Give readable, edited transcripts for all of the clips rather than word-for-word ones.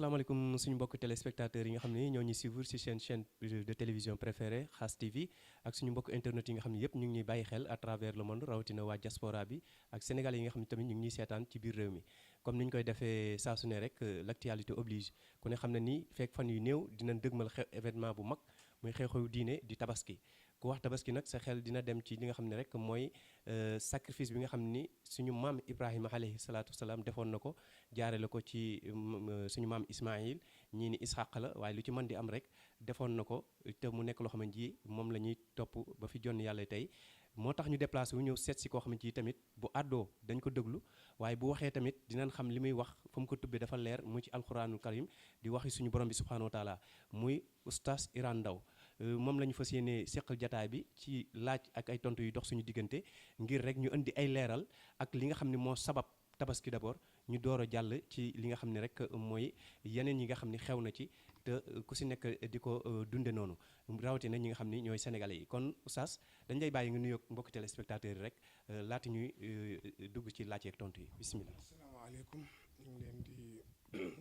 asalaamaaleykum suñu mbokk téléspectateurs yi nga xam ne ñoo ñuy suivre ci chaîne de télévision préférée Khass TV ak suñu mbokk internet yi nga xam ne yëpp ñu ngi ñuy bàyyi xel à travers le monde rawatina waa diaspora bi ak sénégalais yi nga xam ne tamit ñu ngi ñuy seetaan ci biir réew mi comme ni ñu koy defee saa su ne rek l'actualité oblige ku ne xam ne ni fekk fan yu néew dinañ dëgmal événement bu mag muy xew-xew diine di tabaski ku wax tabaski nag sa xel dina dem ci li nga xam ne rek mooy sacrifice bi nga xam ni suñu maam Ibrahima alayhi salaatu wasalaam defoon na ko jaarale ko ci suñu maam Ismaïl ñii ni Ishaq la waaye lu ci mën di am rek defoon na ko te mu nekk loo xamante ji moom la ñuy topp ba fi jonn yàlla tey moo tax ñu déplacé wu ñëw seet si koo xamante ji tamit bu àddoo dañ ko déglu waaye bu waxee tamit dinañ xam li muy wax fa mu ko tubbee dafa leer mu ci alxuraanul karim di waxi suñu borom bi subhanahu wa taala muy oustaz Iran Ndao moom la ñu fas yéene seqal jataay bi ci laaj ak ay tontu yu dox suñu diggante ngir rek ñu indi ay leeral ak li nga xam ne moo sabab tabaski d'abord ñu door a jàll ci li nga xam ne rek mooy yeneen yi nga xam ne xew na ci te ku si nekk di ko dunde noonu rawatina ñi nga xam ni ñooy sénégalais yi kon oustaz dañ lay bàyyi nga nuyoog mbokk téléspectateurs yi rek laata ñuy dugg ci laaj ak tontu yi bisimilah. asalaamaaleykum ñu ngi leen di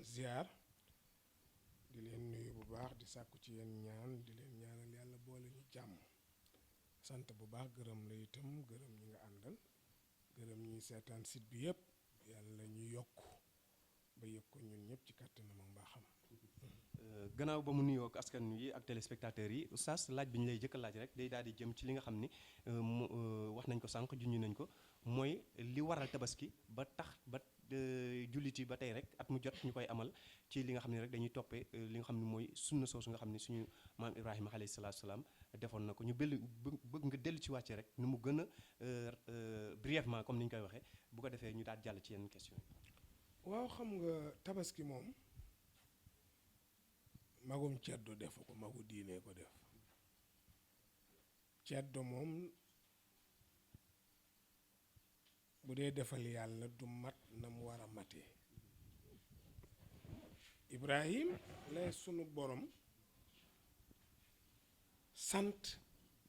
ziar di leen nuyu bu baax di sàkku ci yéen ñaan di leen ñaanal yàlla boole ñu jàmm sant bu baax gërëm la itam gërëm ñi nga àndal gërëm ñuy seetaan site bi yëpp yàlla ñu yokk ba yëg ko ñun ñëpp ci kàttanam ak mbaaxam. gannaaw ba mu nuyoo ak askan wi ak téléspectateurs yi oustaz laaj bi ñu lay jëkk a laaj rek day daal di jëm ci li nga xam ni wax nañ ko sànq junñu nañ ko mooy li waral tabaski ba tax ba jullit yi ba tey rek at mu jot ñu koy amal ci li nga xam ne rek dañuy toppee li nga xam ne mooy sunna soosu nga xam ne suñu maam Ibrahima alayhi salaatu salaam defoon na ko ñu bëgg nga dellu ci wàcce rek nu mu gën a brièvement comme ni ñu koy waxee bu ko defee ñu daal jàll ci yenn question yi. waaw xam nga tabaski moom magum ceddo defu ko magu diine ko def ceddo moom bu dee defal yàlla du mat na mu war a matee Ibrahim lay sunu borom sant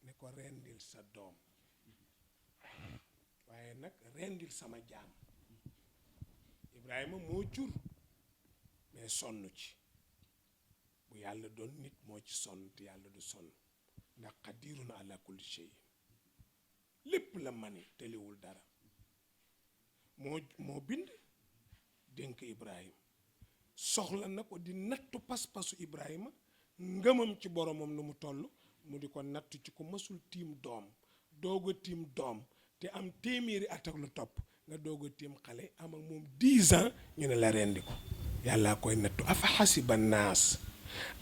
ne ko rendil sa doom waaye nag rendil sama jaam Ibrahima moo jur mais sonn ci bu yàlla doon nit moo ci sonn te yàlla du sonn ndax qadirun ala kulli shay lépp la mane teliwul dara moo bind dénk Ibrahima soxla na ko di nattu pas-pasu Ibrahima ngëmam ci boromam nu mu toll mu di ko nattu ci ko mësul tiim doom doog a tiim doom te am téeméeri at ak lu topp nga doog a tiim xale am ak moom 10 ans ñu ne la rendi ko yàllaa koy nattu afa xasiba naas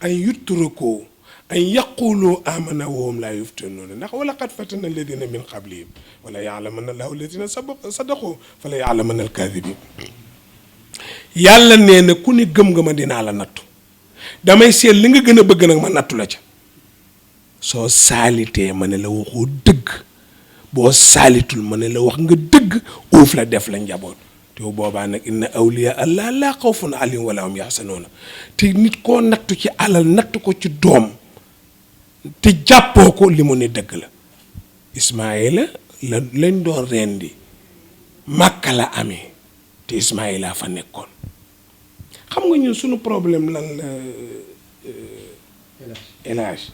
an yutraku an yaqulu amana wa hum laa yuftanuuna ndax wala qad fatana alladina min qablihim wala yaalamanna allahu alladina sadaqu fala yaalamanna alkaadibin yàlla nee na ku ne gëm nga ma dinaa la nattu damay seet li nga gën a bëgg nag ma nattu la ca soo saalitee ma ne la waxoo dëgg boo saalitul ma ne la wax nga dëgg uuf la def la njaboot te boobaa nag inna awliya allah laa xawfun alayhim wala hum yaxzanoona te nit koo nattu ci alal nattu ko ci doom te jàppoo ko li mu ne dëgg la Ismaïla la lañ doon rendi Màkka la amee te Ismaïla fa nekkoon xam nga ñun suñu problème lan la élage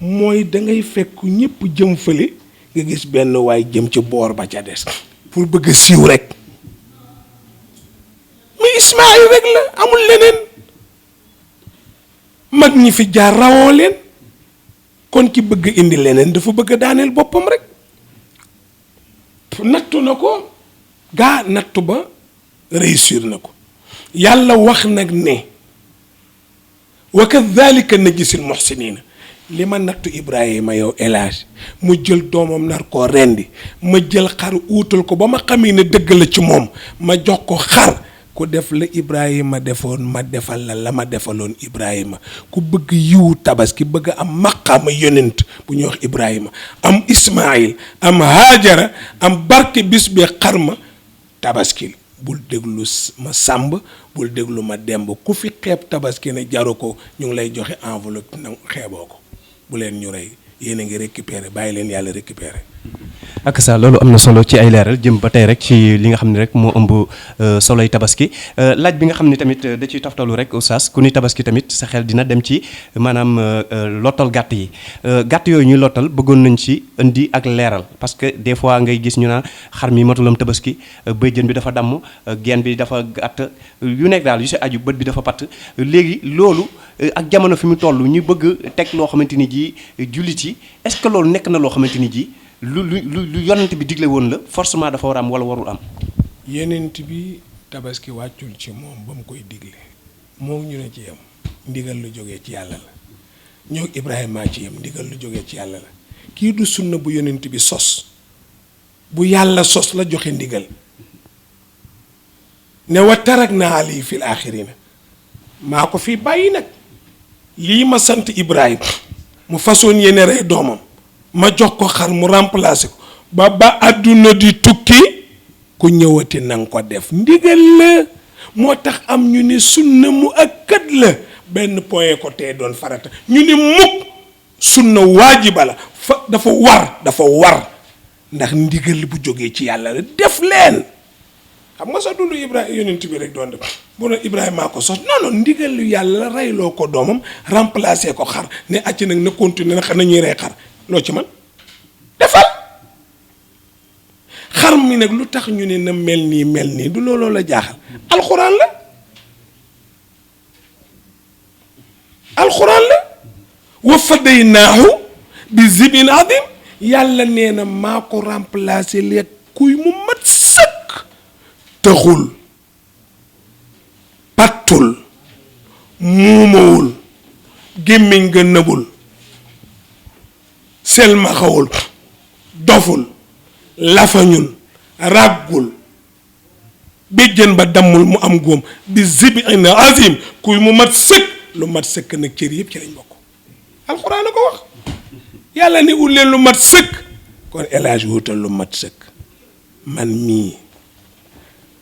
mooy dangay fekk ñëpp jëm fële nga gis benn waay jëm ci boor ba ca des pour bëgg a siiw rek mais Ismaïl rek la amul leneen mag ñi fi jaar rawoo leen kon ki bëgg indi leneen dafa bëgg a daaneel boppam rek nattu na ko gaa nattu ba réussir na ko yàlla wax nag ne wa kadhalika najzil muhsinina li ma nattu Ibrahima yow élage mu jël doomam nar koo rendi ma jël xar uutal ko ba ma xamee ne dëgg la ci moom ma jox ko xar ku def la Ibrahima defoon ma defal la ma defaloon Ibrahima ku bëgg yiwu tabaski bëgg am maqaama yonent bu ñuy wax Ibrahima am Ismaïl am Haajara am barke bis bi xar ma tabaski bul déglu ma sàmb bul déglu ma demb ku fi xeeb tabaski ne jaru ko ñu ngi lay joxe enveloppe na xeeboo ko bu leen ñu rey yéen a ngi récupérer bàyyi leen yàlla récupérer ak ça loolu am na solo ci ay leeral jëm ba tey rek ci li nga xam ne rek moo ëmb soloy tabaski laaj bi nga xam ne tamit da ciy toftalu rek oustaz ku ni tabaski tamit sa xel dina dem ci maanaam lottal gàtt yi gàtt yooyu ñuy lottal bëggoon nañ ci indi ak leeral parce que des fois ngay gis ñu naan xar mi matulam tabaski bëjjën bi dafa damm geen bi dafa gàtt yu nekk daal yu si aju bët bi dafa patt léegi loolu ak jamono fi mu toll ñu bëgg teg loo xamante ni ji jullit yi est-ce que loolu nekk na loo xamante ni ji lu yonent bi digle woon la forcément dafa war a am wala warul am. yonent bi tabaski wàccul ci moom ba mu koy digle moom ñu ne ci yem ndigal lu jógee ci yàlla la ñoo Ibrahima ci yem ndigal lu jógee ci yàlla la kii du sunna bu yonent bi sos bu yàlla sos la joxe ndigal ne wa tarakna alayhi fil aaxirina maa ko fi bàyyi nag lii ma sant Ibrahima mu façon yéene rey doomam ma jox ko xar mu remplacer ko ba àdduna di tukki ku ñëwati nanga ko def ndigal la moo tax am ñu ne sunna mu akkat la benn point ko tee doon farata ñu ne mukk sunna waajiba la dafa war ndax ndigal bu jógee ci yàlla la def leen xam nga sax dundu Ibrahima yonent bi rek doon def bu ne Ibrahima ko sos non ndigal lu yàlla la reyloo ko doomam remplacer ko xar ne acc nag na continuer na nañuy rey xar loo ci man defal xar mi nag lu tax ñu ne na mel nii du looloo la jaaxal alxuraan la wa fadaynaahu bi zibin adim yàlla nee na maa ko remplacer leeg kuy mu mat sëkk taxul pattul muumawul gémmiñ nga nëbul selmaxawul doful lafañul ràggul béjjën ba dammul mu am góom bi zibin azim kuy mu mat sëkk lu mat sëkk nag cër yëpp ci lañ bokk alxuraan a ko wax yàlla ni ut leen lu mat sëkk kon elage wutal lu mat sëkk man mii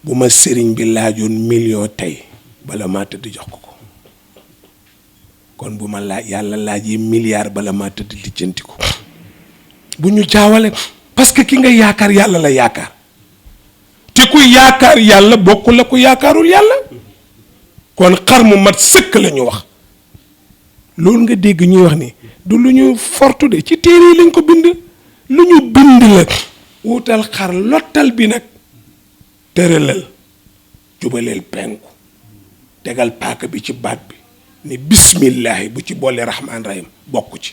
bu ma sëriñ bi laajoon million tey bala maa tëdd jox ko kon bu ma laaj yàlla laajee milliard bala maa tëdd lijjanti ko bu ñu jaawale parce que ki nga yaakaar yàlla la yaakaar te ku yaakaar yàlla bokkul la ku yaakaarul yàlla kon xar mu mat sëkk la ñu wax loolu nga dégg ñuy wax ni du lu ñu fortu de ci téere yi lañ ko bind lu ñu bind la wutal xar lottal bi nag tëralal jubaleel penku tegal paaka bi ci baat bi ne bismillahi bu ci boole rahmaan rahim bokk ci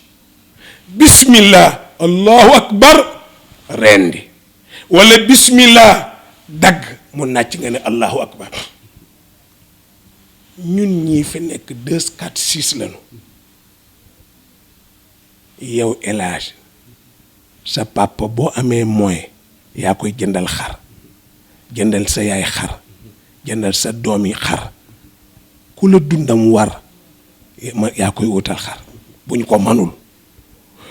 bismillah allahu akbar rendi wala bismillah dagg mu nàcc nga ne allahu akbar ñun ñii fi nekk 2 4 6 lañu yow elage sa papa boo amee moyen yaa koy jëndal xar jëndal sa yaay xar jëndal sa doom yi xar ku la dundam war yaa koy wutal xar buñ ko manul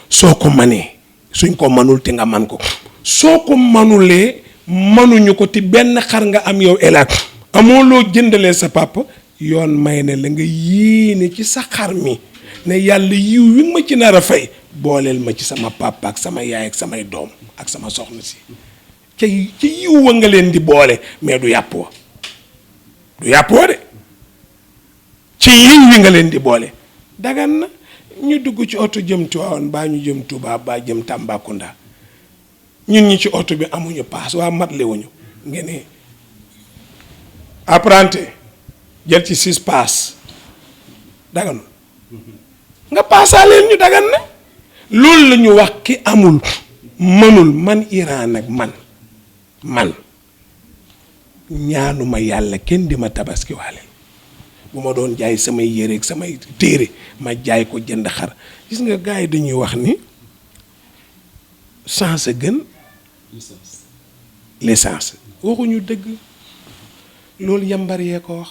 soo ko manee suñ ko manul te nga man ko soo ko manulee manuñu ko te benn xar nga am yow elage amoo loo jëndalee sa papa yoon may ne la nga yéene ci sa xar mi ne yàlla yiw wi ma ci nar a fay booleel ma ci sama papa ak sama yaay ak samay doom ak sama soxna si ca yiw wa nga leen di boole mais du yàpp wa de ci yiw wi nga leen di boole dagan na ñu dugg ci oto jëm Tiwaawan baa ñu jëm Tuubaa baa jëm Tambacounda ñun ñi ci oto bi amuñu paas waa matle wuñu nga ne apprenti jël ci 6 paas daganul nga paasaaleel ñu dagan na loolu la ñu wax ki amul mënul man Iran nag man ñaanuma yàlla kenn di ma tabaski waale bu ma doon jaay samay yére ak samay téere ma jaay ko jënd xar gis nga gars yi dañuy wax ni chance gën licence waxuñu dëgg loolu yambar yee ko wax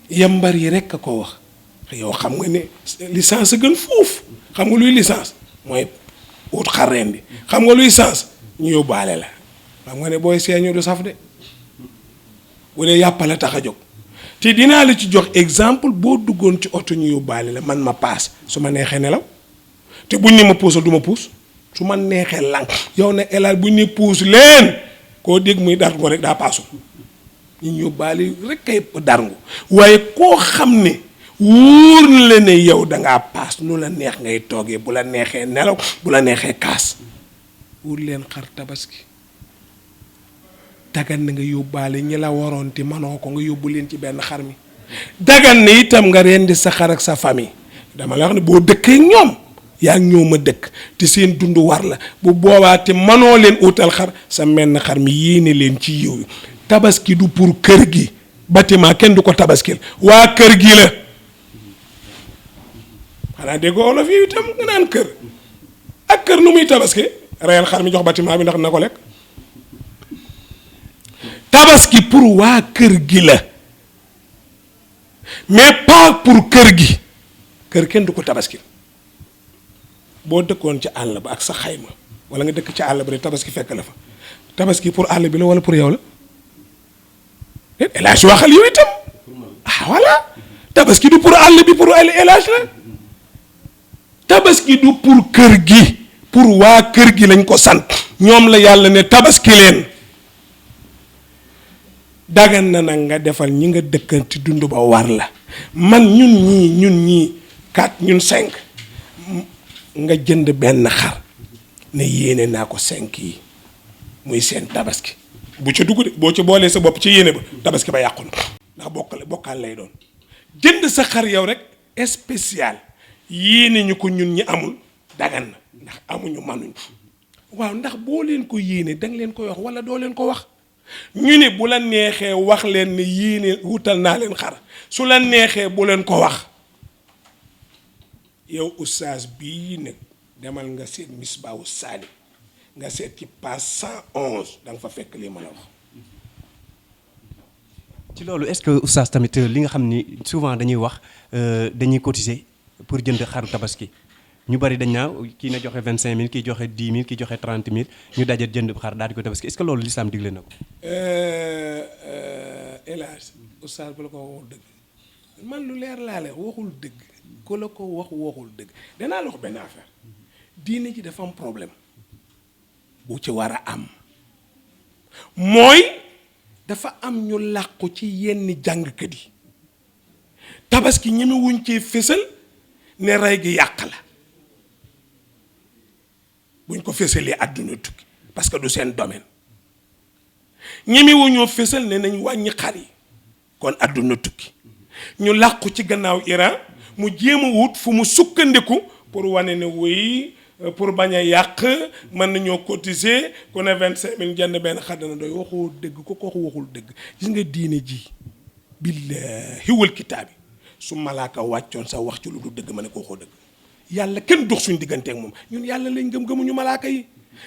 yambar yi rekk a ko wax yow xam nga ne licence gën foofu xam nga luy licence mooy wut xar ren bi xam nga luy licence ñu yóbbaale la xam nga ne booy seeñu du saf de bu dee yàppale tax a jóg te dinaa la ci jox exemple boo duggoon ci oto ñu yóbbaale la man ma paas su ma neexee nelaw te buñ ne ma puusal du ma puus su ma neexee lang yow ne elal bu ñu puus leen koo dégg muy dar ngo rek daa paasu ñu yóbbaale rek kay darngu waaye koo xam ne wóor na la ne yow dangaa paas nu la neex ngay toogee bu la neexee nelaw bu la neexee kaas wóor leen xar tabaski dagan na nga yóbbaale ñi la waroon te manoo ko nga yóbbu leen ci benn xar mi dagan na itam nga rendi sa xar ak sa famille dama la wax ne boo dëkkee ak ñoom yaa ngi ñëw ma dëkk te seen dund war la bu boobaa te manoo leen utal xar sa menn xar mi yéene leen ci yiw tabaski du pour kër gi bâtiment kenn du ko tabaskil waa kër gi la xanaa déggoo olof yi itam nga naan kër ak kër nu muy tabaski reyal xar mi jox bâtiment bi ndax na ko lekk tabaski pour waa kër gi la mais pas pour kër gi kër kenn du ko tabaskil boo dëkkoon ci àll ba ak sa xayma wala nga dëkk ci àll ba rek tabaski fekk la fa tabaski pour àll bi la wala pour yow la El Hadj waxal yow itam voilà tabaski du pour àll bi pour El Hadj la tabaski du pour kër gi pour waa kër gi lañ ko sant ñoom la yàlla ne tabaski leen dagan na nag nga defal ñi nga dëkkanti dund ba war la man ñun ñii 4 ñun 5 nga jënd benn xar ne yéene naa ko 5 yi muy seen tabaski bu ca dugg de boo ca boolee sa bopp ci yéene ba tabaski ba yàqu na ndax bokkaal lay doon jënd sa xar yow rek spécial yéene ñu ko ñun ñi amul dagan na ndax amuñu manuñ waaw ndax boo leen ko yéene danga leen koy wax wala doo leen ko wax ñu ne bu la neexee wax leen ne yéene wutal naa leen xar su la neexee bu leen ko wax yow oustaz bii nag demal nga seet Misbaahu Saali nga seet ci page 111 da nga fa fekk lii ma la wax. ci loolu est-ce que oustaz tamit li nga xam ni souvent dañuy wax dañuy cotiser pour jënd xaru tabaski ñu bari dañ naa kii na joxe 25000 kii joxe 10000 kii joxe 30000 ñu daje jënd xar daal di ko tabaski est-ce que loolu l'islam digle na ko. El Hadj oustaz bu la ko waxul dëgg man lu leer laa leer waxul dëgg ku la ko waxul dëgg danaa la wax benn affaire diine ji dafa am problème bu ci war a am mooy dafa am ñu làqu ci yenn jàngkat yi tabaski ñeme wuñ ci fésal ne rey gi yàq la buñ ko fésalee àdduna tukki parce que du seen domaine ñeme wuñoo fésal ne nañ wàññi xar yi kon àdduna tukki ñu làqu ci gannaaw Iran mu jéem a wut fu mu sukkandiku pour wane ne wuy pour bañ a yàq mën nañoo cotiser ku ne 25000 jënd benn xar dana doy waxoo dëgg ko waxul dëgg gis nga diine ji billaahi wal kitaabi su malaaka wàccoon sa wax ci lu du dëgg ma ne ko waxoo dëgg yàlla kenn dox suñ digganteek moom ñun yàlla lañ gëm gëmuñu malaaka yi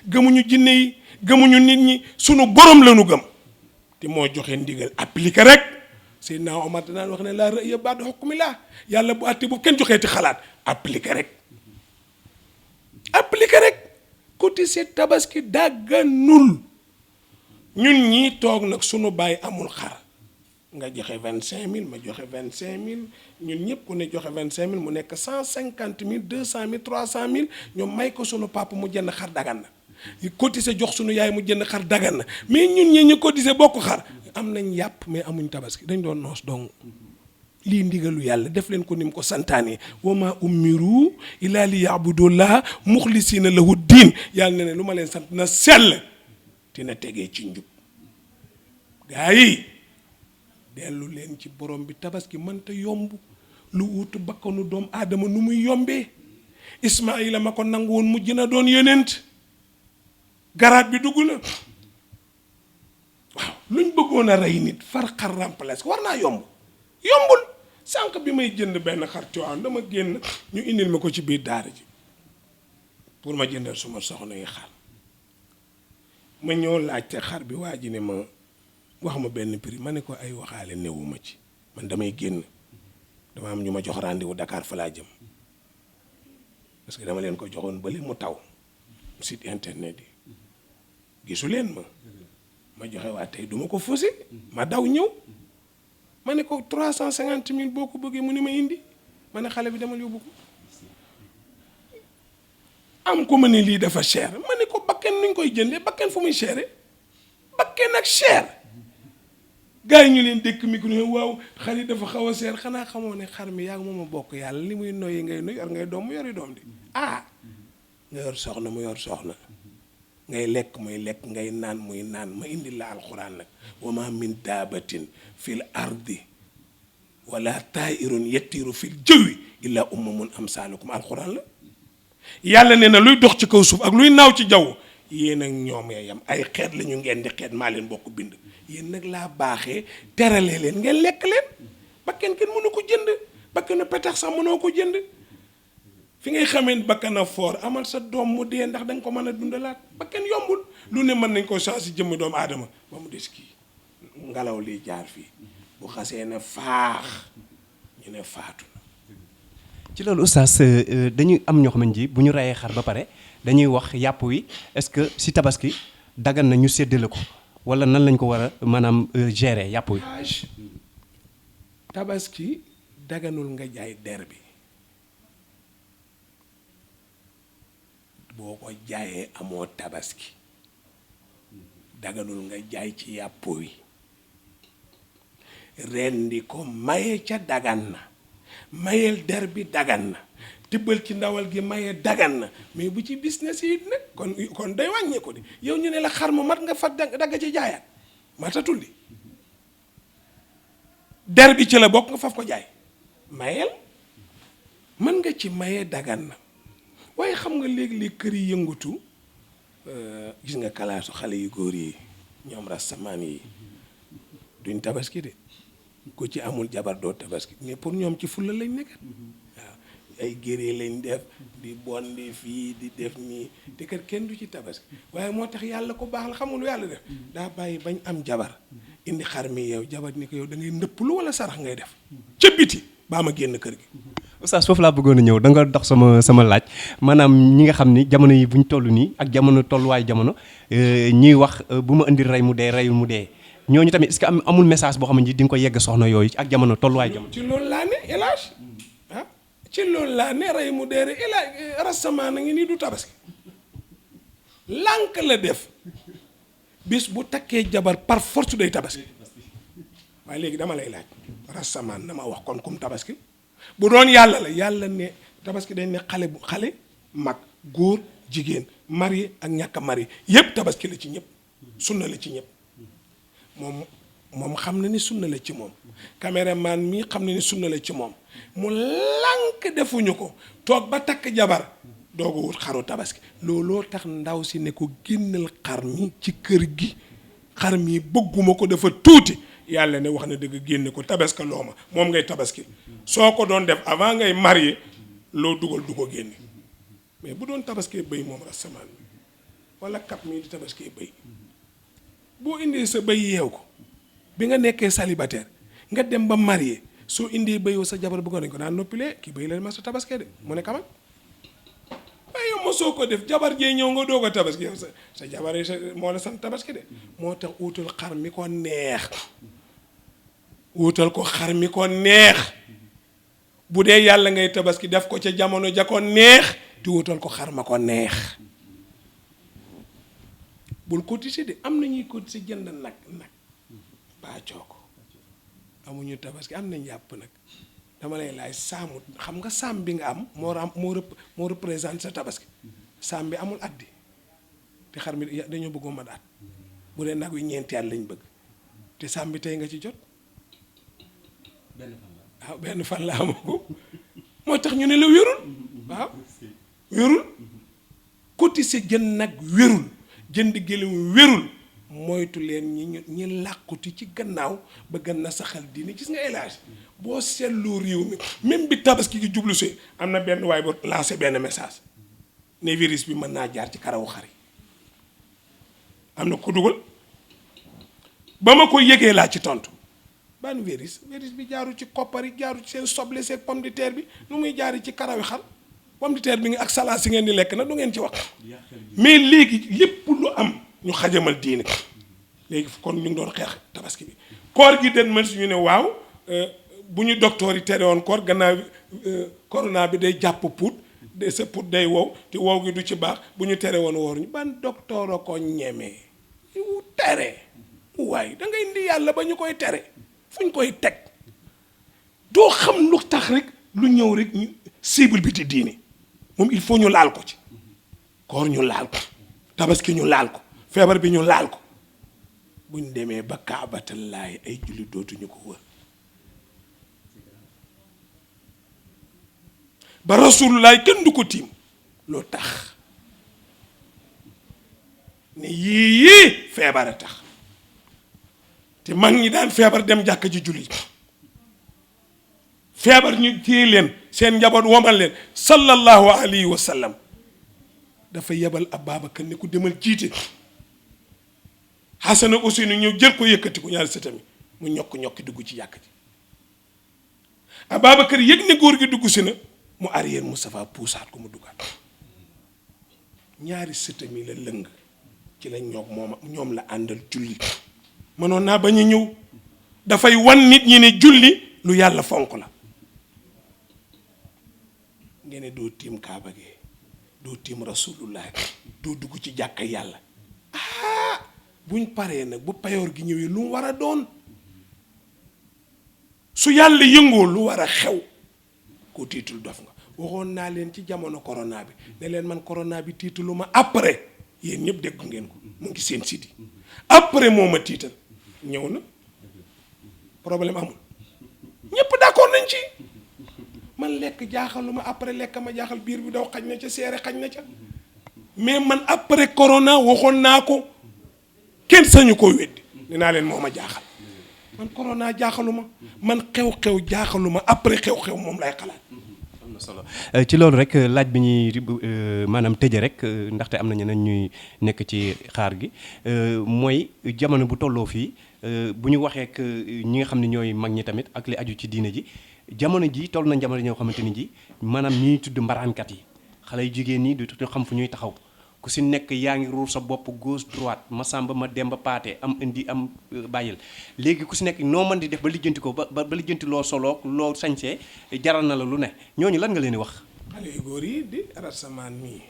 gëmuñu jinne yi gëmuñu nit ñi sunu borom lañu gëm te moo joxe ndigal appliqué rek Seydina Omar danaan wax ne laa ra'ya ba'da hukmillah yàlla bu àtte bu kenn joxeeti xalaat appliqué rek cotiser tabaski dagganul ñun ñii toog nag sunu baay amul xar nga joxe 25000 ma joxe 25000 ñun ñëpp ku ne joxe 25000 mu nekk 150000 200000 300000 ñoom may ko sunu papa mu jënd xar dagan na cotiser jox sunu yaay mu jënd xar dagan na mais ñun ñi ñu cotiser bokk xar am nañ yàpp mais amuñ tabaski dañ doon noos donc lii ndigalu yàlla def leen ko ni mu ko santaane wa ma umiru illa li ya'budullaha muxlisina lahu diin yàlla ne lu ma leen sant na sell te na tegee ci njub gaa yi dellu leen ci borom bi tabaski mënta yomb lu wutu bakkanu doom aadama nu muy yombee Ismaayila ma ko nangu woon mujj na doon yonent garaat bi dugg na waaw luñ bëggoon a rey nit far xar remplace war naa yombul sànq bi may jënd benn xar Tiwaawan dama génn ñu indil ma ko ci biir daara ji pour ma jëndal suma soxna yi xar ma ñëw laajte xar bi waa ji ne ma wax ma benn prix ma ne ko ay waxaale newuma ci man damay génn dama am ñu ma jox rendez-vous Dakar fa laa jëm parce que dama leen ko joxoon bële mu taw site internet yi gisu leen ma joxe waa tey duma ko faussé ma daw ñëw ma ne ko 350000 boo ko bëggee mu ni ma indi ma ne xale bi demal yóbbu ko am ko ma ne lii dafa cher ma ne ko bakken nuñ koy jëndee bakken fu muy chéré bakken ak cher gars yi ñu leen dëkk micro waaw xar yi dafa xaw a cher xanaa xamoo ne xar mi yaa ngi moom a bokk yàlla li muy noyyi ngay noy yor ngay doom mu yori doom di nga yor soxna mu yor soxna ngay lekk muy lekk ngay naan muy naan ma indi la alxuraan nag wa ma min daabatin fil ardi wala taa'irun yatiiru fil jawi illa ummamun amsaalukum alxuraan la yàlla nee na luy dox ci kaw suuf ak luy naaw ci jaww yéen ak ñoom yam ay xeet la ñu ngeen di xeet maa leen bokk bind yéen nag laa baaxee teralee leen ngeen lekk leen bakken kenn mënu ko jënd bakkenu petax sax mënoo ko jënd fi ngay xamee bakkan a foor amal sa doom mu dee ndax da nga ko mën a dundalaat bakken yombul lu ne mën nañ ko changé jëmmi doomu aadama ba mu des kii ngelaw liy jaar fii bu xasee ne faax ñu ne faatu na. ci loolu oustaz dañuy am ñoo xamante ji bu ñu reyee xar ba pare dañuy wax yàpp wi est-ce que si tabaski dagan na ñu séddale ko wala nan lañ ko war a maanaam gérer yàpp wi. tabaski daganul nga jaay der bi boo ko jaayee amoo tabaski daganul nga jaay ci yàpp wi rendi ko maye ca dagan na mayel der bi dagan na tibbal ci ndawal gi maye dagan na mais bu ci business yi nag kon day wàññee ko di yow ñu ne la xar mu mat nga fa dagga ci jaayaat matatul di der bi ci la bokk nga faf ko jaay mayel mën nga ci maye dagan na waaye xam nga léegi-léegi kër yi yëngatu gis nga kalaasu xale yu góor yi ñoom rastamaan yi duñ tabaski de ku ci amul jabar doo tabaski mais pour ñoom ci fulla lañ nekkat waaw ay géree lañ def di bondi fii di def nii te kat kenn du ci tabaski waaye moo tax yàlla ko baax la xamul lu yàlla def daa bàyyi bañ am jabar indi xar mi yow jabar ni ko yow da ngay ndëpplu wala sarax ngay def ca biti baa ma génn kër gi. oustaz foofu laa bëggoon a ñëw da nga dox sama laaj maanaam ñi nga xam ni jamono yi bu ñu toll nii ak jamono tolluwaayu jamono ñuy wax bu ma indi rey mu dee reyul mu dee ñooñu tamit est-ce que amul message boo xam ne di nga ko yegg soxna yooyu ak jamono tolluwaayu jamono. ci loolu laa ne élage ci loolu laa ne rey mu dee rek rastamaan a ngi nii du tabaski lànk la def bis bu takkee jabar par force day tabaski waaye léegi dama lay laaj rastamaan na ma wax kon kum tabaski bu doon yàlla la yàlla ne tabaski dañ ne xale mag góor jigéen marié ak ñàkk a marié yépp tabaski la ci ñëpp sunna la ci ñëpp moom xam na ni sunna la ci moom caméraman mii xam na ni sunna la ci moom mu lànk defuñu ko toog ba takk jabar doogu wut xaru tabaski looloo tax ndaw si ne ko génnal xar mi ci kër gi xar mi bëgguma ko dafa tuuti yàlla ne wax na dëgg génne ko tabaski loo ma moom ngay tabaski soo ko doon def avant ngay marié loo dugal du ko génne mais bu doon tabaskee bëy moom rastamaan bi wala kap mii di tabaskee bëy boo indee sa bëy yeew ko bi nga nekkee célibataire nga dem ba marié soo indee bëyoo sa jabar bëggoon nañ ko daan noppilee kii bëy la ma sa tabaskee de mu ne kaman waaye yow ma soo ko def jabar jee ñëw nga doog a tabaski yow sa jabar yi moo la sant tabaski de moo tax wutal xar mi ko neex wutal ko xar mi ko neex bu dee yàlla ngay tabaski def ko ca jamono ja ko neex te wutal ko xar ma ko neex bul cotiser de am na ñuy cotiser jënd nag baacoo ko amuñu tabaski am nañ yàpp nag dama lay laaj saamu xam nga saam bi nga am moo représente sa tabaski saam bi amul at di te xar mi dañoo bëggoo mat at bu dee nag wi ñeenti at lañ bëgg te saam bi tey nga ci jot waaw benn fan la amagu moo tax ñu ne la wérul waaw wérul cotiser jën nag wérul jënd gëlëm wérul moytu leen ñi làquti ci gannaaw ba gën na saxal diine gis nga élage boo seetloo réew mi même bi tabaski gi jublu si am na benn waay ba lancé benn message ne virus bi mën naa jaar ci karawu xar yi am na ko dugal ba ma ko yëgee laa ci tontu ban virus bi jaaru ci koppar yi jaaru ci seen soble seeg pomme de terre bi nu muy jaari ci karawi xar pomme de terre bi nga ak salade si ngeen di lekk nag du ngeen ci wax mais léegi lépp lu am ñu xajamal diine léegi kon ñu ngi doon xeex tabaski bi koor gi den man suñu ne waaw bu ñu docteur yi tere woon koor gannaaw corona bi day jàpp puut de sa put day wow te wow gi du ci baax bu ñu tere woon woor ñu ban docteur a ko ñemee yu tere waaye da ngay indi yàlla ba ñu koy tere fu ñu koy teg doo xam lu tax rek lu ñëw rek ñu cible bi di diine moom il faut ñu laal ko ci koor ñu laal ko tabaski ñu laal ko feebar bi ñu laal ko buñ demee ba kaabatallaahi ay julli dootuñu ko wër ba rasulullaay kenn du ko tiim loo tax ne yii feebar a tax te mag ñi daan feebar dem jàkka ji julli feebar ñu téye leen seen njaboot womal leen sallallahu alayhi wa sallam dafa yebal Ababacar ne ku demal jiite Xasana aussi nu ñëw jël ko yëkkati ko ñaari sëtami mu ñokki dugg ci jàkka ji Ababacar yëg ne góor gi dugg si na mu arrière Moustapha puusaat ko mu duggaat ñaari sëtami la lëng ci la ñoom la àndal julli mënoon naa bañ a ñëw dafay wan nit ñi ne julli lu yàlla fonk la ngeen ne doo tiim kaaba gi doo tiim rasulullah doo dugg ci jàkka yàlla buñ paree nag bu payoor gi ñëwee lu mu war a doon su yàlla yëngoo lu war a xew ko tiitul dof nga waxoon naa leen ci jamono corona bi ne leen man corona bi tiitalu ma après yéen ñëpp dégg ngeen ko mu ngi seen siti après moo ma tiital ñëw na problème amul ñëpp d'accord nañ ci man lekk jaaxaluma après lekk ma jaaxal biir bi daw xaj na ca seere xaj na ca mais man après corona waxoon naa ko kenn sañu koo weddi dinaa leen moo ma jaaxal man corona jaaxaluma man xew-xew jaaxaluma après xew-xew moom lay xalaat. am na solo ci loolu rek laaj bi ñuy maanaam tëje rek ndaxte am na ñeneen ñuy nekk ci xaar gi mooy jamono bu tolloo fii bu ñu waxee que ñi nga xam ne ñooy mag ñi tamit ak li aju ci diine ji jamono ji toll na jamono ñoo xamante ni ji maanaam ñi tudd mbaraankat yi xale yu jigéen ñi du xam fu ñuy taxaw ku si nekk yaa ngi ruur sa bopp gauche droite ma sàmba ma demba paate am indi am bàyyil léegi ku si nekk noo mën di def ba lijjanti ko ba lijjanti loo soloog loo sañsee jaral na la lu ne ñooñu lan nga leen di wax. xale yu góor yi di rasamaan mii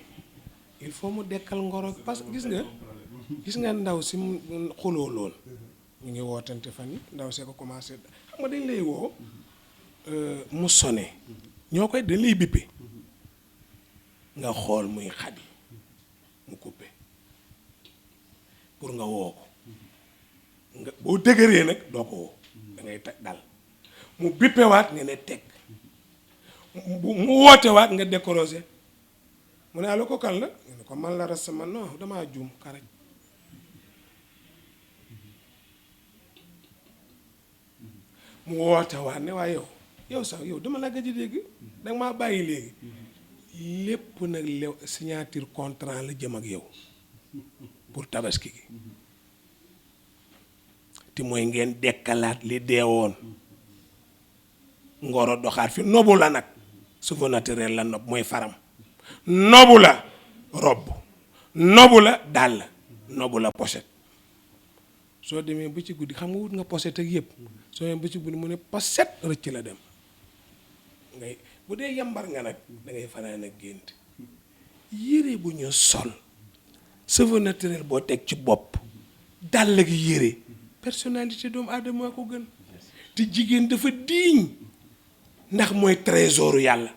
il faut mu dekkal ngoro parce que gis nga ndaw si mu xuloo lool ñu ngi wootante fan yi ndaw see ko commencé xam nga dañ lay woo mu sone ñoo koy dañ lay bippe nga xool muy xadi mu coupé pour nga woo ko nga boo dëgëree nag doo ko woo da ngay dal mu bippewaat nga ne teg mu wootewaat nga décorosé mu ne allo ko kan la nga ne ko man la res man non damaa juum karaj mu wootewaat ne waaye yow sax yow dama la gëj a dégg danga maa bàyyi léegi lépp nag lew signature contrat la jëm ak yow pour tabaski gi te mooy ngeen dekkalaat li deewoon ngoro doxaat fi nobu la nag cheveux naturel la nob mooy faram nobu la robb nobu la dàll nobu la pochette soo demee ba ci guddi xam nga wut nga pochette ak yëpp soo demee ba ci guddi mu ne pochette rëcc la dem ngay bu dee yambar nga nag da ngay fanaan ak gént yére bu ñu sol cheveux naturel boo teg ci bopp dàll gi yére personnalité doomu aadama ko gën te jigéen dafa diiñ ndax mooy trésor yàlla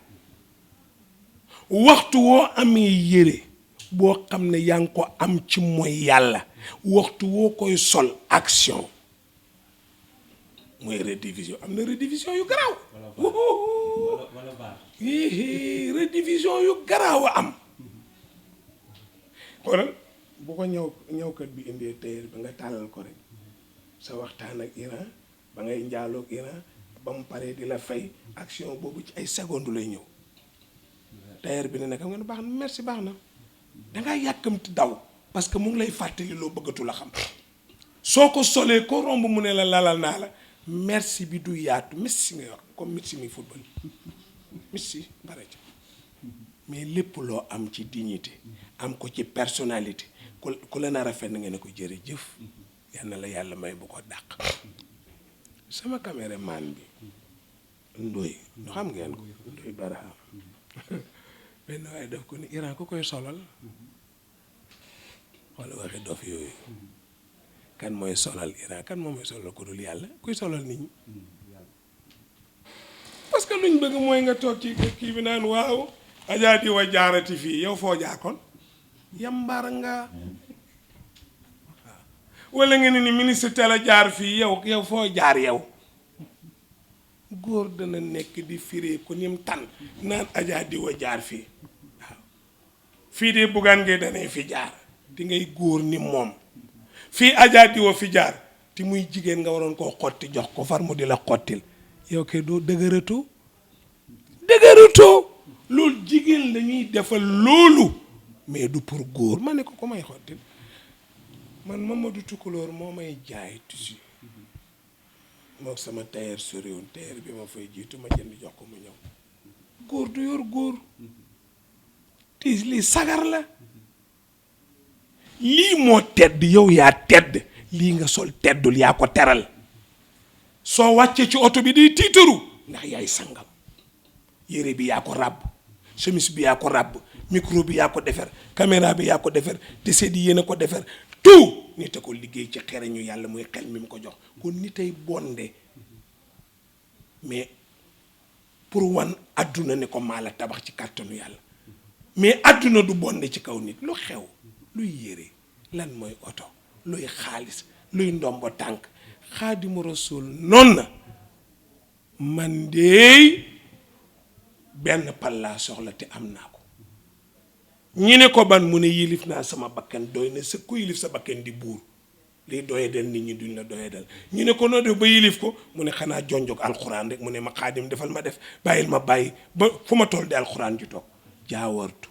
waxtu woo amee yére boo xam ne yaa ngi ko am ci mooy yàlla waxtu woo koy sol action mooy rediffusion am na rediffusion yu garaaw rediffusion yu garaaw a am xoolal bu ko ñëwkat bi indee tailleur ba nga tàllal ko rek sa waxtaan ak Iran ba ngay njaaloog Iran ba mu paree di la fay action boobu ci ay seconde lay ñëw tailleur bi ne nag xam nga ne baax na merci baax na dangaa yàkkamti daw parce que mu ngi lay fàttali loo bëggatu la xam soo ko solee ko romb mu ne la lalal naa la merci bi du yaatu merci nga wax comme merci mi football merci bare ca mais lépp loo am ci dignité am ko ci personnalité ku la nar a fenn nga ne ko jërëjëf yal na la yàlla may bu ko dàq sama caméraman bi Ndoy xam ngeen ko Ndoy Baraham benn waaye daf ko ni Iran ku koy solal wala waxi dof yooyu kan mooy solal Iran kan moom mooy solal ko dul yàlla kuy solal nit ñi parce que luñ bëgg mooy nga toog ci kii bi naan waaw Adja di wa jaarati fii yow foo jaar kon yambar nga wala nga ni ministre tela jaar fii yow foo jaar yow góor dana nekk di firee ko nim tan naan Adja di wa jaar fii waaw fii de buggaan ngay danay fi jaar di ngay góor ni moom fii Adja di wa fi jaar ti muy jigéen nga waroon koo xotti jox ko far mu di la xottil yow kay doo dëgëratoo loolu jigéen lañuy defal loolu mais du pour góor ma ne ko may xottil man Mamadou Tukulóor moo may jaay tissu mook sama tailleur soriwul tailleur bi ma fay jiitu ma jënd jox ko mu ñëw góor du yor góor te lii sagar la lii moo tedd yow yaa tedd lii nga sol teddul yaa ko teral soo wàccee ci oto bi day tiitaru ndax yaay sangam yére bi yaa ko ràbb chemise bi yaa ko ràbb micro bi yaa ko defar caméra bi yaa ko defar te di yéen a ko defar tout nit a ko liggéey ci xereñu yàlla muy xel mi mu ko jox kon nit ay bonde mais pour wan àdduna ne ko maa la tabax ci kàttanu yàlla mais àdduna du bonde ci kaw nit lu xew luy yére lan mooy oto luy xaalis luy ndombo tànk Xaadimu Rasuul noonu na man de benn pal laa soxla te am naa ko ñi ne ko ban mu ne yilif naa sama bakkan doy na sa ku yilif sa bakkan di buur liy doyadal nit ñi duñ la doyadal ñu ne ko noo def ba yilif ko mu ne xanaa jonjog alxuraan rek mu ne ma Xaadim defal ma def bàyyil ma bàyyi ba fu ma toll di alxuraan ju toog jaawartu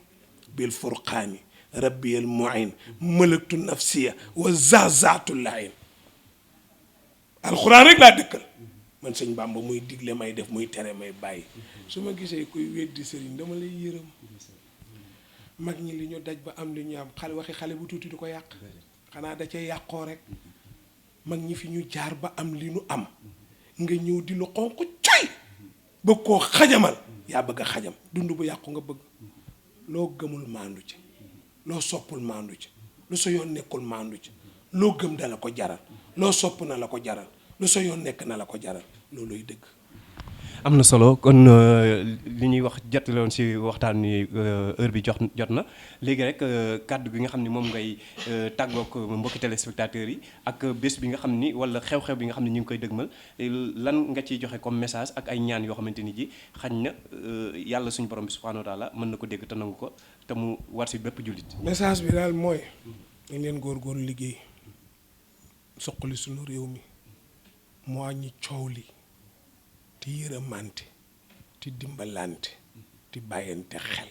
bil furqaani rabbiyal muin malaktu nafsiya wa zazaatu layin alxuraan rek laa dëkkal man sëñ Bàmba muy digle may def muy tere may bàyyi su ma gisee kuy weddi sëriñ dama lay yërëm mag ñi li ñu daj ba am li ñu am waxi xale bu tuuti du ko yàq xanaa da cay yàqoo rek mag ñi fi ñu jaar ba am li ñu am nga ñëw di lu xonq coy bëgg koo xajamal yaa bëgg a xajam dund bu yàqu nga bëgg loo gëmul maandu ci loo soppul maandu ci lu sa yoon nekkul maandu ci loo gëm da la ko jaral loo sopp na la ko jaral lu sa yoon nekk na la ko jaral looluy dëgg. am na solo kon li ñuy wax jotaloon ci waxtaan ni heure bi jot na léegi rek kàddu gi nga xam ni moom ngay tàggoog mbokki téléspectateurs yi ak bés bi nga xam ni wala xew-xew bi nga xam ni ñu ngi koy dëgmal lan nga ciy joxe comme message ak ay ñaan yoo xamante ni ji xañ na yàlla suñu borom bi subhanahu wa taala mën na ko dégg te nangu ko te mu war ci bépp jullit. message bi daal mooy dañ leen góorgóorlu liggéey soqali suñu réew mi moo ñi coow li te yërëmante te dimbalante te bàyyante xel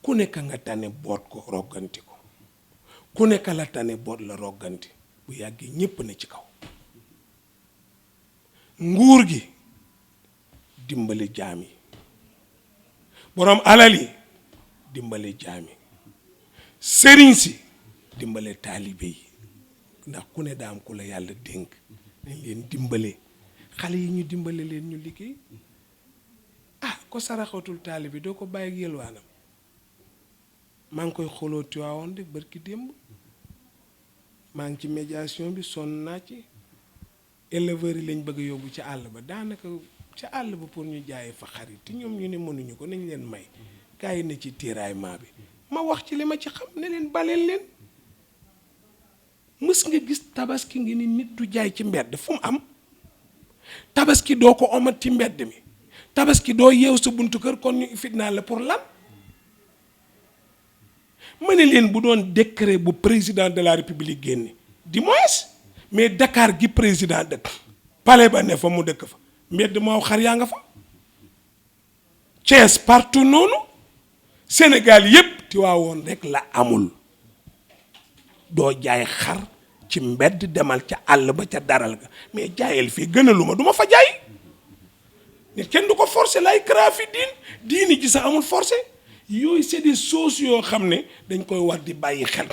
ku nekk nga tane boot ko rogganti ko ku nekk la tane boot la rogganti bu yàggee ñépp na ci kaw nguur gi dimbali jaam yi boroom alal yi dimbali jaam yi sëriñ si dimbale taalibe yi ndax ku ne daam ku la yàlla dénk nañ leen dimbale xale yi ñu dimbale leen ñu liggéey ko saraxatul taalibe doo ko bàyyi ak yelwaanam maa ngi koy xooloo Tiwaawoon de barki démb maa ngi ci médiation bi sonn naa ci éleveurs yi lañ bëgg a yóbbu ci àll ba daanaka ca àll ba pour ñu jaayee fa xarit te ñoom ñu ne mënuñu ko nañ leen may gars yi na ci tiraillement bi ma wax ci li ma ci xam ne leen baleen leen mës nga gis tabaski ngi ni nit du jaay ci mbedd fu mu am tabaski doo ko omat ci mbedd mi tabaski doo yeew sa buntu kër kon ñu fitnaan la pour lan ma ne leen bu doon décret bu président de la république génne du moins mais Dakar gi président dëkk palais ba ne fa mu dëkk fa mbedd maaw xar yaa nga fa Thiès partout noonu Sénégal yépp Tiwaawoon rek la amul doo jaay xar ci mbedd demal ca àll ba ca daral ga mais jaayel fii gënaluma duma fa jaay nit kenn du ko forcer lay kraafi diini ji sax amul forcé yooyu c'est des choses yoo xam ne dañ koy war di bàyyi xel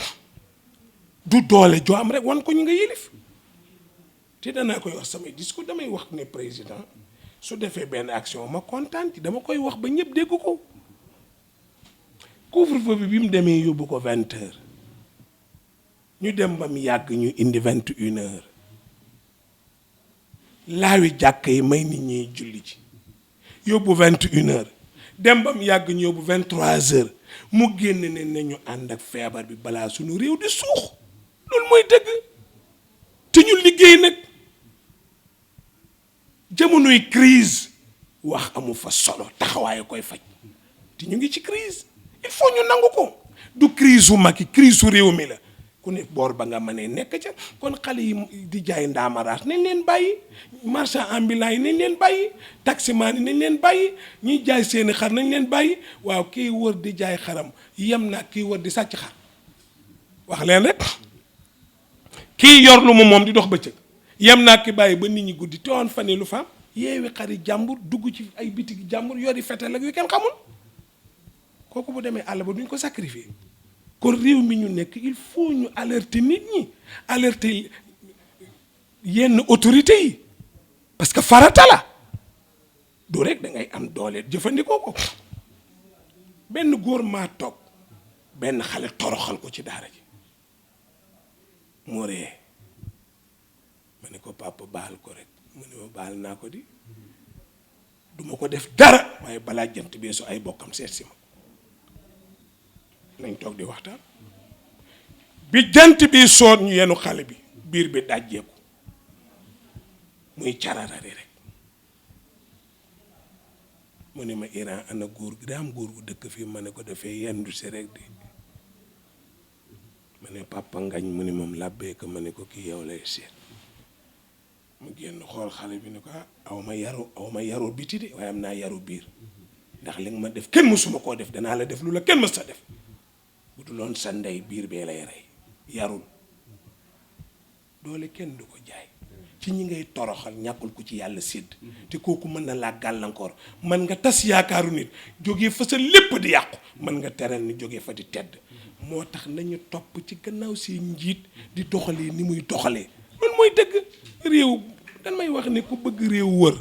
du doole joo am rek wan ko ñu nga yilif te danaa koy wax samay discours damay wax ne président su defee benn action ma kontaan ci dama koy wax ba ñëpp dégg ko couvre-feu bi mu demee yóbbu ko 20 heures ñu dem ba mu yàgg ñu indi 21 heures laawi jàkk yi may nit ñi julli ci yóbbu 21 heures dem ba mu yàgg ñu yóbbu 23 heures mu génn ne nañu ànd ak feebar bi balaa suñu réew di suux loolu mooy dëgg te ñu liggéey nag jamonoy crise wax amu fa solo taxawaaye koy faj te ñu ngi ci crise il faut ñu nangu ko du crise su mag yi crise su réew mi la ku ne boor ba nga mënee nekk ca kon xale yi di jaay ndaamaraas nañ leen bàyyi marchand ambulant yi nañ leen bàyyi taximan yi nañ leen bàyyi ñiy jaay seeni xar nañ leen bàyyi waaw kii wër di jaay xaram yem na kii wër di sàcc xar wax leen rek kii yor lu mu moom di dox bëccëg yem naa ki bàyyi ba nit ñi guddi teewoon fan yi lu faam yeewi xari jàmbur dugg ci ay bitigi jàmbur yori fetel ak yu kenn xamul kooku bu demee àll ba duñ ko sacrifier kon réew mi ñu nekk il faut ñu alerter nit ñi alerter yenn autorités yi parce que farata la du rek da ngay am doole jëfandikoo ko benn góor maa toog benn xale toroxal ko ci daara ji mu ree ma ne ko papa baal ko rek mu ne ma baal naa ko di duma ko def dara waaye balaa jant bee su ay bokkam seet si ma nañ toog di waxtaan bi jant bi soot ñu yenu xale bi biir bi dajjeeku muy cararari rek mu ne ma Iran ana góor gi daa am góor gu dëkk fii ma ne ko dafay yendu si rek di ma ne papa ngañ mu ne moom làbbee ko ma ne ko kii yow lay seet mu génn xool xale bi ne ko aw ma yaru biti de waaye am naa yaru biir ndax li nga ma def kenn mësuma koo def danaa la def lu la kenn mës sa def bu du loon sa ndey biir bee lay rey yarul doole kenn du ko jaay ci ñi ngay toroxal ñàkkul ku ci yàlla sédd te kooku mën na laa gàllankoor mën nga tas yaakaaru nit jógee fa sa lépp di yàqu mën nga teral ni jógee fa di tedd moo tax nañu topp ci gannaaw seen njiit di doxalee ni muy doxalee loolu mooy dëgg réew dan may wax ne ku bëgg réew wër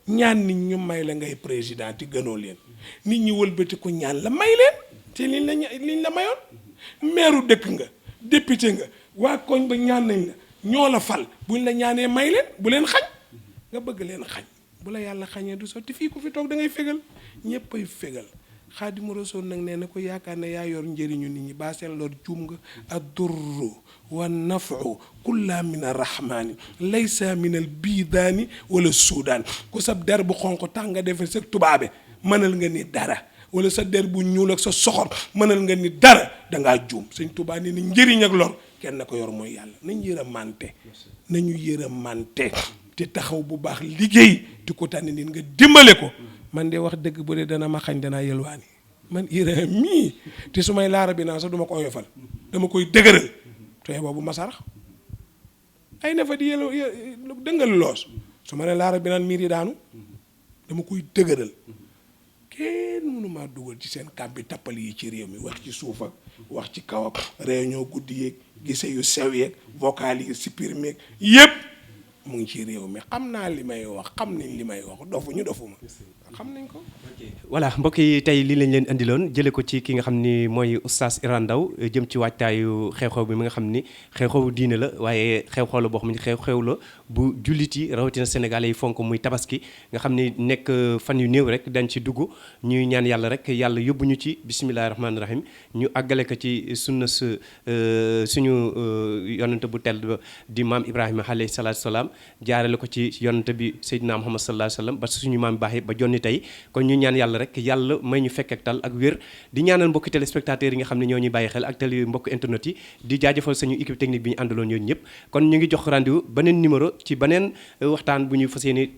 ñaan nit ñu may la ngay président ti gënoo leen nit ñi wëlbati ko ñaan la may leen te liñ la mayoon meeru dëkk nga député nga waa koñ ba ñaan nañ la ñoo la fal buñ la ñaanee may leen bu leen xañ nga bëgg leen xañ bu la yàlla xañee du sotti fii ku fi toog da ngay fégal ñëpp ay fégal Xaadimu Rasuul nag nee na ko yaakaar ne yaa yor njëriñu nit ñi baa seen lor juum nga ad-durru wa nafu kulla min arrahmani laysa min al bidaani wala suudaan ku sa der bu xonq tax nga defe sa tubaabe mënal nga ni dara wala sa der bu ñuul ak sa soxor mënal nga ni dara dangaa juum Sëñ Tuubaa ni njëriñ ak lor kenn ko yor mooy yàlla nañu yërëmante te taxaw bu baax liggéey di ko tànn nit nga dimbale ko man de wax dëgg bu dee dana ma xañ danaa yelwaani man Iran mii te su may laara bi naa sax duma ko oyofal dama koy dëgëral te boobu ma sarax ay na fa di yelo dëngal loos su ma ne laara bi naan miir yi daanu dama koy dëgëral kenn mënu maa dugal ci seen kàmb bi tappali yi ci réew mi wax ci suuf ak wax ci kaw ak réunion guddi yeeg gise yu sew yeeg vocal yi supprimer yépp mu ngi ci réew mi xam naa li may wax xam nañ li may wax dofuma xam nañ ko. voilà mbokk yi tey lii lañ leen indiloon jëlee ko ci ki nga xam ni mooy oustaz Iran Ndao jëm ci waajtaayu xew-xew bi mi nga xam ni xew-xew diine la waaye xew-xew la boo xam ni xew-xew la bu jullit yi rawatina sénégalais yi fonk muy tabaski nga xam ni nekk fan yu néew rek dañ ci dugg ñuy ñaan yàlla rek yàlla yóbbu ñu ci bisimilahi rahmaani rahim ñu àggale ko ci sunna suñu yonante bu tedd di maam Ibrahima alayhi salaatu salaam jaarale ko ci yonante bi Seydina Muhammad sallallahu alayhi wa sallam ba suñu maam baax yi ba jonni tey kon ñu ñaan yàlla rek yàlla may ñu fekk ak tal ak wér di ñaanal mbokki téléspectateurs yi nga xam ne ñoo ñuy bàyyi xel ak télé mbokk internet yi di jaajëfal suñu équipe technique bi ñu àndaloon ñooñu ñëpp kon ñu ngi jox rendez-vous beneen numéro ci beneen waxtaan bu ñu fas yéene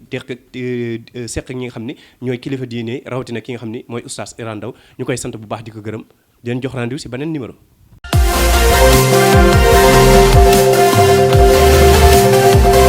seq ak ñi nga xam ne ñooy kilifa diine rawatina ki nga xam ne mooy oustaz Iran Ndao ñu koy sant bu baax di ko gërëm di leen jox rendez-vous si beneen numéro